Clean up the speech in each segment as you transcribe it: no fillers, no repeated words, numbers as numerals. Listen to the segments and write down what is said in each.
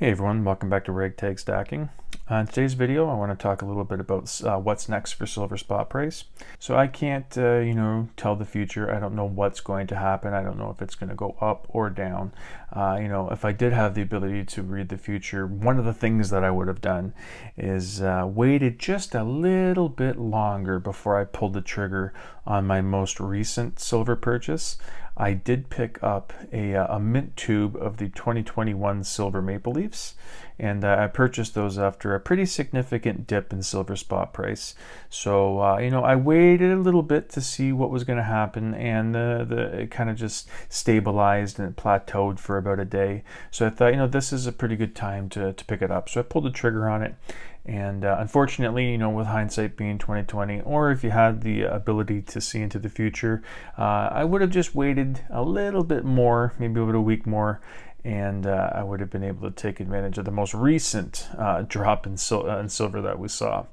Hey everyone, welcome back to Ragtag Stacking. In today's video, I want to talk a little bit about what's next for silver spot price. So I can't, tell the future. I don't know what's going to happen. I don't know if it's going to go up or down. If I did have the ability to read the future, one of the things that I would have done is waited just a little bit longer before I pulled the trigger on my most recent silver purchase. I did pick up a mint tube of the 2021 silver maple leafs, and I purchased those after a pretty significant dip in silver spot price. So I waited a little bit to see what was going to happen, and it kind of just stabilized and it plateaued for about a day. So I thought, this is a pretty good time to pick it up. So I pulled the trigger on it. And unfortunately, with hindsight being 2020, or if you had the ability to see into the future, I would have just waited a little bit more, maybe about a week more, and I would have been able to take advantage of the most recent drop in silver that we saw.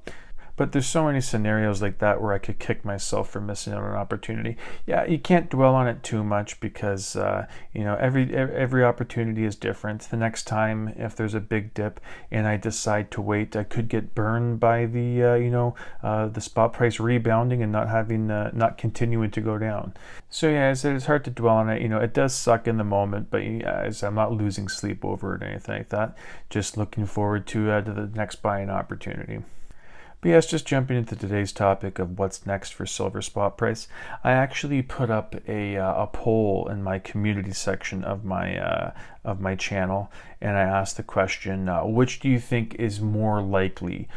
But there's so many scenarios like that where I could kick myself for missing out on an opportunity. Yeah, you can't dwell on it too much because every opportunity is different. The next time, if there's a big dip and I decide to wait, I could get burned by the spot price rebounding and not continuing to go down. So yeah, as I said, it's hard to dwell on it. It does suck in the moment, but as I'm not losing sleep over it or anything like that. Just looking forward to the next buying opportunity. But yes, just jumping into today's topic of what's next for silver spot price, I actually put up a poll in my community section of my channel, and I asked the question, which do you think is more likely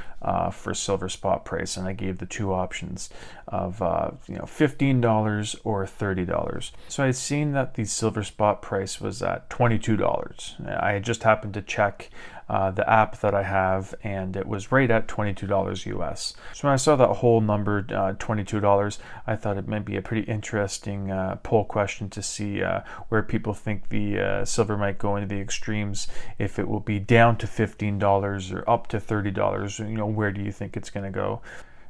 for silver spot price? And I gave the two options of $15 or $30. So I had seen that the silver spot price was at $22. I had just happened to check the app that I have, and it was right at $22 US. So when I saw that whole number, $22, I thought it might be a pretty interesting poll question to see where people think the silver might go into the extremes. If it will be down to $15 or up to $30, where do you think it's going to go?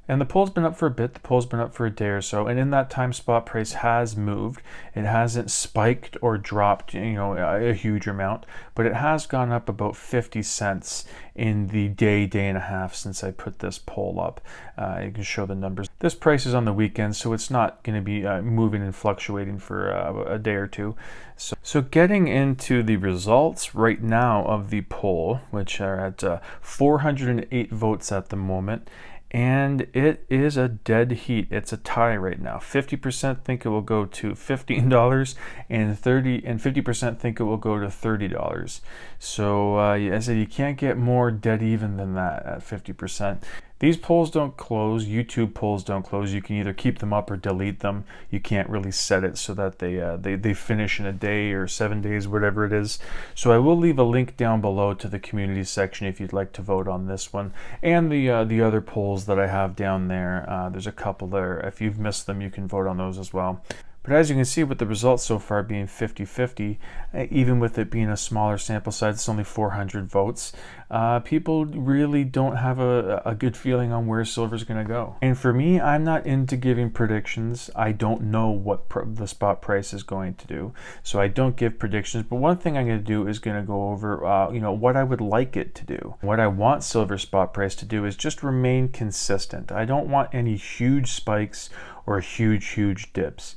And the poll's been up for a bit. The poll's been up for a day or so, and in that time, spot price has moved. It hasn't spiked or dropped, a huge amount, but it has gone up about 50 cents in the day and a half since I put this poll up. You can show the numbers. This price is on the weekend, so it's not going to be moving and fluctuating for a day or two. So getting into the results right now of the poll, which are at 408 votes at the moment. And it is a dead heat. It's a tie right now. 50% think it will go to $15, and 50% think it will go to $30. So I said you can't get more dead even than that at 50%. These polls don't close. YouTube polls don't close. You can either keep them up or delete them. You can't really set it so that they finish in a day or 7 days, whatever it is. So I will leave a link down below to the community section if you'd like to vote on this one and the other polls that I have down there. There's a couple there. If you've missed them, you can vote on those as well. But as you can see with the results so far being 50-50, even with it being a smaller sample size, it's only 400 votes, people really don't have a good feeling on where silver's going to go. And for me, I'm not into giving predictions. I don't know what the spot price is going to do, so I don't give predictions. But one thing I'm going to do is going to go over what I would like it to do. What I want silver spot price to do is just remain consistent. I don't want any huge spikes or huge dips.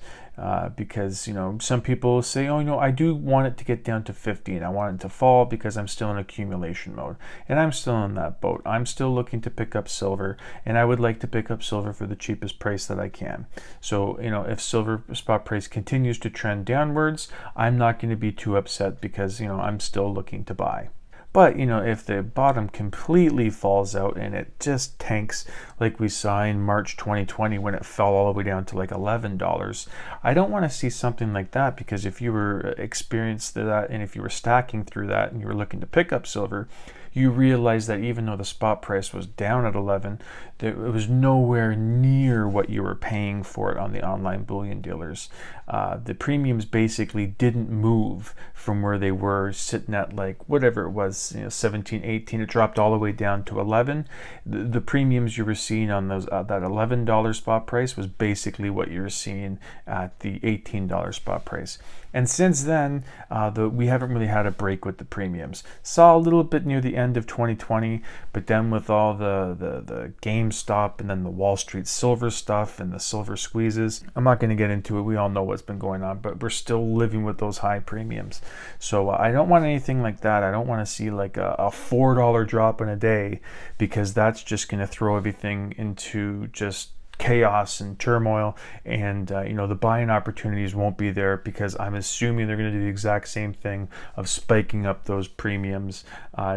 Because some people say, I do want it to get down to 50 and I want it to fall because I'm still in accumulation mode, and I'm still in that boat. I'm still looking to pick up silver, and I would like to pick up silver for the cheapest price that I can. So if silver spot price continues to trend downwards, I'm not going to be too upset because I'm still looking to buy. But, if the bottom completely falls out and it just tanks like we saw in March 2020 when it fell all the way down to like $11, I don't want to see something like that, because if you were experienced that and if you were stacking through that and you were looking to pick up silver, you realize that even though the spot price was down at 11, it was nowhere near what you were paying for it on the online bullion dealers. The premiums basically didn't move from where they were sitting at, like whatever it was, 17, 18. It dropped all the way down to 11. The premiums you were seeing on those that $11 spot price was basically what you were seeing at the $18 spot price. And since then, we haven't really had a break with the premiums. Saw a little bit near the end of 2020, but then with all the GameStop and then the Wall Street silver stuff and the silver squeezes, I'm not going to get into it. We all know what's been going on, but we're still living with those high premiums. So I don't want anything like that. I don't want to see like a $4 drop in a day, because that's just going to throw everything into just chaos and turmoil, and the buying opportunities won't be there, because I'm assuming they're going to do the exact same thing of spiking up those premiums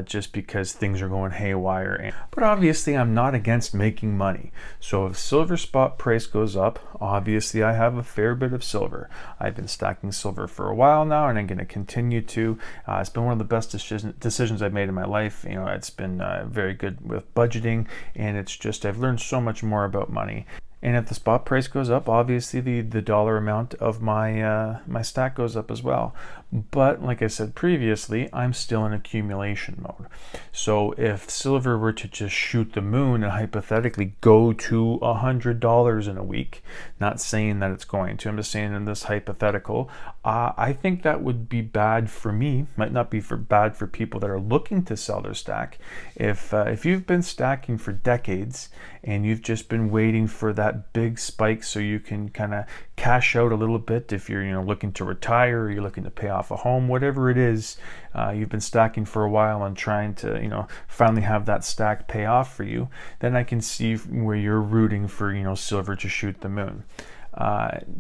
just because things are going haywire. But obviously I'm not against making money. So if silver spot price goes up, obviously I have a fair bit of silver. I've been stacking silver for a while now, and I'm going to continue to. It's been one of the best decisions I've made in my life. It's been very good with budgeting, and it's just I've learned so much more about money. And if the spot price goes up, obviously the dollar amount of my my stack goes up as well. But like I said previously, I'm still in accumulation mode. So if silver were to just shoot the moon and hypothetically go to $100 in a week, not saying that it's going to, I'm just saying in this hypothetical, I think that would be bad for me. Might not be bad for people that are looking to sell their stack. If you've been stacking for decades and you've just been waiting for that big spike so you can kind of cash out a little bit, if you're looking to retire, or you're looking to pay off a home, whatever it is, you've been stacking for a while and trying to finally have that stack pay off for you, then I can see where you're rooting for silver to shoot the moon.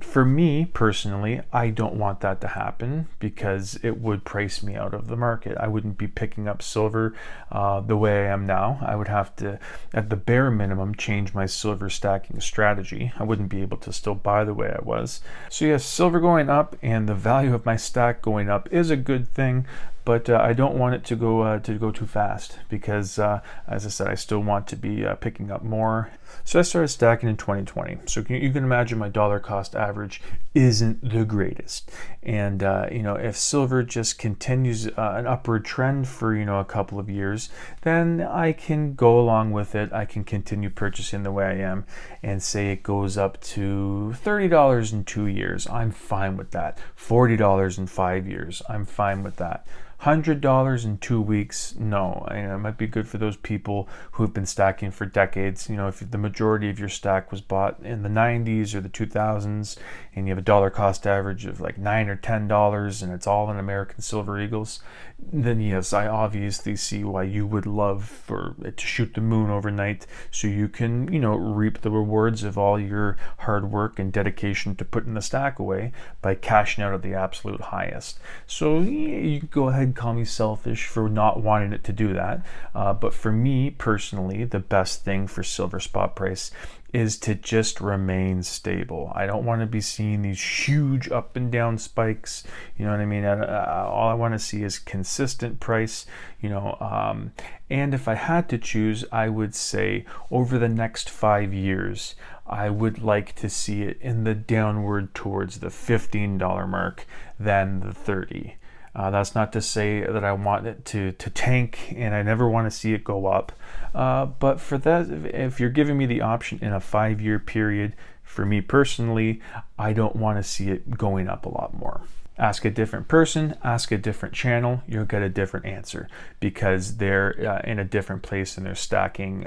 For me personally, I don't want that to happen, because it would price me out of the market. I wouldn't be picking up silver the way I am now. I would have to, at the bare minimum, change my silver stacking strategy. I wouldn't be able to still buy the way I was. So yes, silver going up and the value of my stack going up is a good thing, but I don't want it to go too fast, because as I said, I still want to be picking up more. So I started stacking in 2020. So you can imagine my dollar cost average isn't the greatest. And if silver just continues an upward trend for a couple of years, then I can go along with it. I can continue purchasing the way I am, and say it goes up to $30 in 2 years. I'm fine with that. $40 in 5 years. I'm fine with that. $100 in 2 weeks, no. It might be good for those people who have been stacking for decades. If the majority of your stack was bought in the 90s or the 2000s, and you have a dollar cost average of like $9 or $10, and it's all in American Silver Eagles, then yes, I obviously see why you would love for it to shoot the moon overnight, so you can reap the rewards of all your hard work and dedication to putting the stack away by cashing out at the absolute highest. So you can go ahead and call me selfish for not wanting it to do that, but for me personally, the best thing for silver spot price is to just remain stable. I don't want to be seeing these huge up and down spikes. You know what I mean? All I want to see is consistent price. And if I had to choose, I would say over the next 5 years, I would like to see it in the downward towards the $15 mark than the 30. That's not to say that I want it to tank, and I never want to see it go up. But for that, if you're giving me the option in a 5-year period, for me personally, I don't want to see it going up a lot more. Ask a different person, ask a different channel, you'll get a different answer, because they're in a different place in their stacking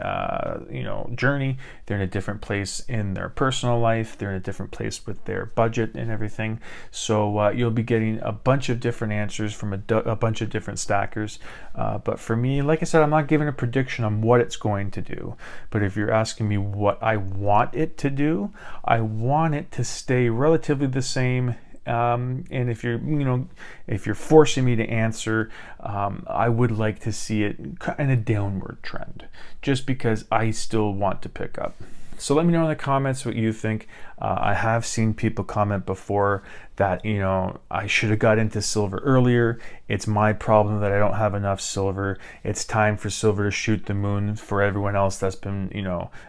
journey. They're in a different place in their personal life. They're in a different place with their budget and everything. So you'll be getting a bunch of different answers from a bunch of different stackers. But for me, like I said, I'm not giving a prediction on what it's going to do. But if you're asking me what I want it to do, I want it to stay relatively the same. And if you're forcing me to answer, I would like to see it in a downward trend, just because I still want to pick up. So let me know in the comments what you think. I have seen people comment before that, I should have got into silver earlier. It's my problem that I don't have enough silver. It's time for silver to shoot the moon for everyone else that's been,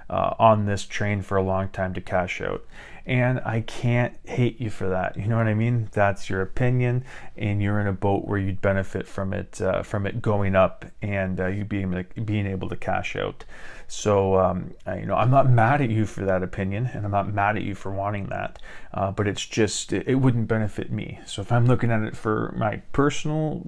on this train for a long time to cash out. and I can't hate you for that. You know what I mean? That's your opinion, and you're in a boat where you'd benefit from it going up, and you being able to cash out. So I'm not mad at you for that opinion, and I'm not mad at you for wanting that, but it's just it wouldn't benefit me. So if I'm looking at it for my personal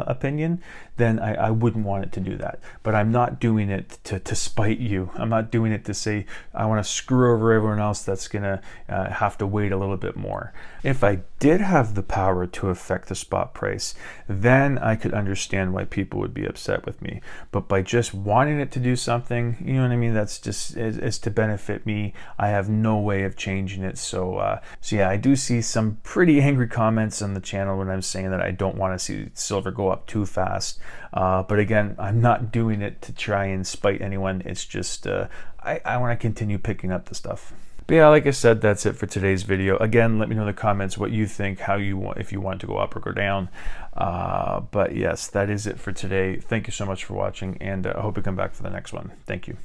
opinion, then I wouldn't want it to do that. But I'm not doing it to spite you. I'm not doing it to say I want to screw over everyone else that's gonna have to wait a little bit more. If I did have the power to affect the spot price, then I could understand why people would be upset with me. But by just wanting it to do something, you know what I mean, that's just is to benefit me. I have no way of changing it. So yeah, I do see some pretty angry comments on the channel when I'm saying that I don't want to see silver go up too fast. But again, I'm not doing it to try and spite anyone. It's just I want to continue picking up the stuff. But yeah, like I said, that's it for today's video. Again, let me know in the comments what you think, how you want, if you want to go up or go down. But yes, that is it for today. Thank you so much for watching, and I hope you come back for the next one. Thank you.